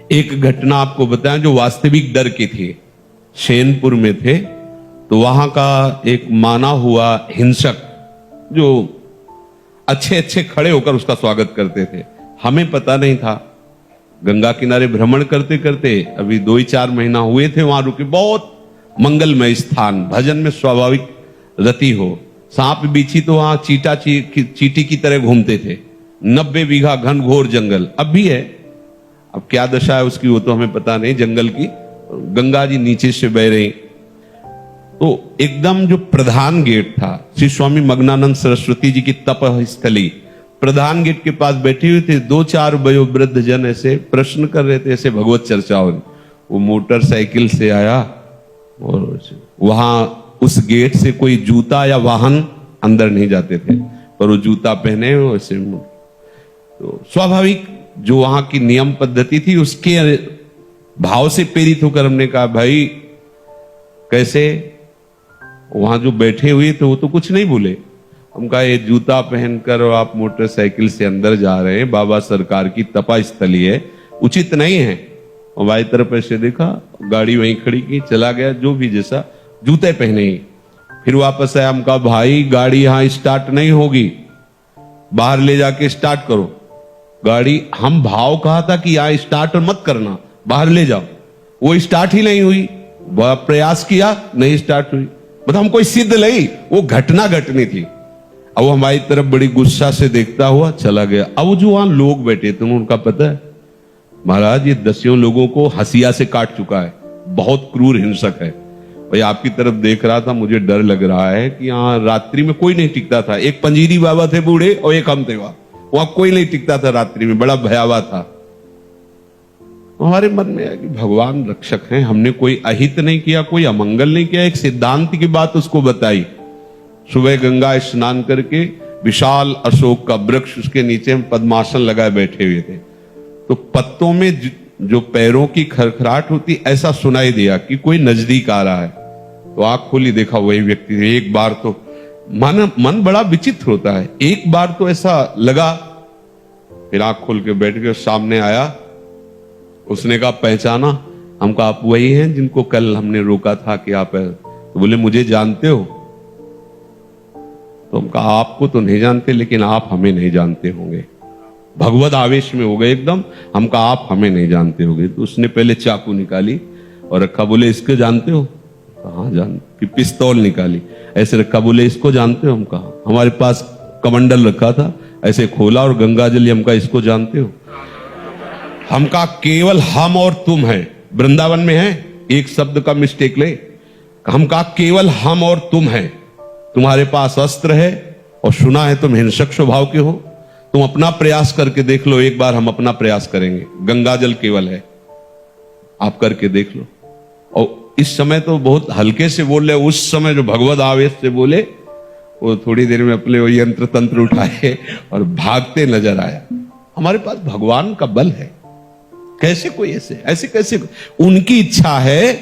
एक घटना आपको बताएं जो वास्तविक डर की थी। शेनपुर में थे तो वहां का एक माना हुआ हिंसक जो अच्छे अच्छे खड़े होकर उसका स्वागत करते थे, हमें पता नहीं था। गंगा किनारे भ्रमण करते करते अभी 2-4 महीना हुए थे वहां रुके। बहुत मंगलमय स्थान, भजन में स्वाभाविक रति हो। सांप बीछी तो वहां चीटी की तरह घूमते थे। 90 बीघा घनघोर जंगल अब भी है। अब क्या दशा है उसकी वो तो हमें पता नहीं। जंगल की गंगा जी नीचे से बह रही, तो एकदम जो प्रधान गेट था, श्री स्वामी मग्नानंद सरस्वती जी की तप स्थली, प्रधान गेट के पास बैठे हुए थे 2-4 वयोवृद्ध जन ऐसे प्रश्न कर रहे थे, ऐसे भगवत चर्चाओं। वो मोटरसाइकिल से आया और वहां उस गेट से कोई जूता या वाहन अंदर नहीं जाते थे, पर वो जूता पहने वैसे। तो स्वाभाविक जो वहां की नियम पद्धति थी उसके भाव से प्रेरित होकर हमने कहा, भाई कैसे? वहां जो बैठे हुए थे वो तो कुछ नहीं बोले। हम कहा ये जूता पहनकर आप मोटरसाइकिल से अंदर जा रहे हैं, बाबा सरकार की तपा स्थली है, उचित नहीं है। हमारी तरफ ऐसे देखा, गाड़ी वहीं खड़ी की, चला गया जो भी जैसा, जूते पहने ही। फिर वापस आया, हम कहा भाई गाड़ी यहां स्टार्ट नहीं होगी, बाहर ले जाके स्टार्ट करो गाड़ी। हम भाव कहा था कि यहां स्टार्ट मत करना, बाहर ले जाओ। वो स्टार्ट ही नहीं हुई, बड़ा प्रयास किया, नहीं स्टार्ट हुई। मतलब हम कोई सिद्ध नहीं, वो घटना घटनी थी। अब वो हमारी तरफ बड़ी गुस्सा से देखता हुआ चला गया। अब जो वहां लोग बैठे थे उनका पता है, महाराज ये 10 लोगों को हसिया से काट चुका है, बहुत क्रूर हिंसक है। भाई आपकी तरफ देख रहा था, मुझे डर लग रहा है कि यहाँ रात्रि में कोई नहीं टिकता था। एक पंजीरी बाबा थे बूढ़े और एक हम थे, वहां कोई नहीं टिकता था रात्रि में, बड़ा भयावह था। हमारे मन में है कि भगवान रक्षक हैं, हमने कोई अहित नहीं किया, कोई अमंगल नहीं किया। एक सिद्धांत की बात उसको बताई। सुबह गंगा स्नान करके विशाल अशोक का वृक्ष, उसके नीचे हम पद्मासन लगाए बैठे हुए थे, तो पत्तों में जो पैरों की खरखराहट होती ऐसा सुनाई दिया कि कोई नजदीक आ रहा है। तो आंख खोली, देखा वही व्यक्ति। एक बार तो मन बड़ा विचित्र होता है, एक बार तो ऐसा लगा, फिर आंख खोल के बैठ गए। सामने आया, उसने कहा पहचाना? हम कहा आप वही हैं जिनको कल हमने रोका था कि आप है। तो बोले मुझे जानते हो? तो हम कहा आपको तो नहीं जानते, लेकिन आप हमें नहीं जानते होंगे। भगवत आवेश में हो गए एकदम। हम कहा आप हमें नहीं जानते होंगे। तो उसने पहले चाकू निकाली और रखा, बोले इसको जानते हो? कहा जान। फिर पिस्तौल निकाली, ऐसे रखा, बोले इसको जानते हो? हम कहा हमारे पास कमंडल रखा था, ऐसे खोला और गंगा जल। हम कहा इसको जानते हो? हम कहा केवल हम और तुम है, वृंदावन में है, एक शब्द का मिस्टेक ले। हम कहा केवल हम और तुम है, तुम्हारे पास अस्त्र है और सुना है तुम हिंसक स्वभाव के हो, तुम अपना प्रयास करके देख लो। एक बार हम अपना प्रयास करेंगे, गंगा जल केवल है, आप करके देख लो। और इस समय तो बहुत हल्के से बोल रहे, उस समय जो भगवत आवेश से बोले, वो थोड़ी देर में अपने वो यंत्र तंत्र उठाए और भागते नजर आया। हमारे पास भगवान का बल है, कैसे कोई ऐसे कैसे? उनकी इच्छा है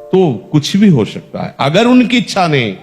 तो कुछ भी हो सकता है। अगर उनकी इच्छा नहीं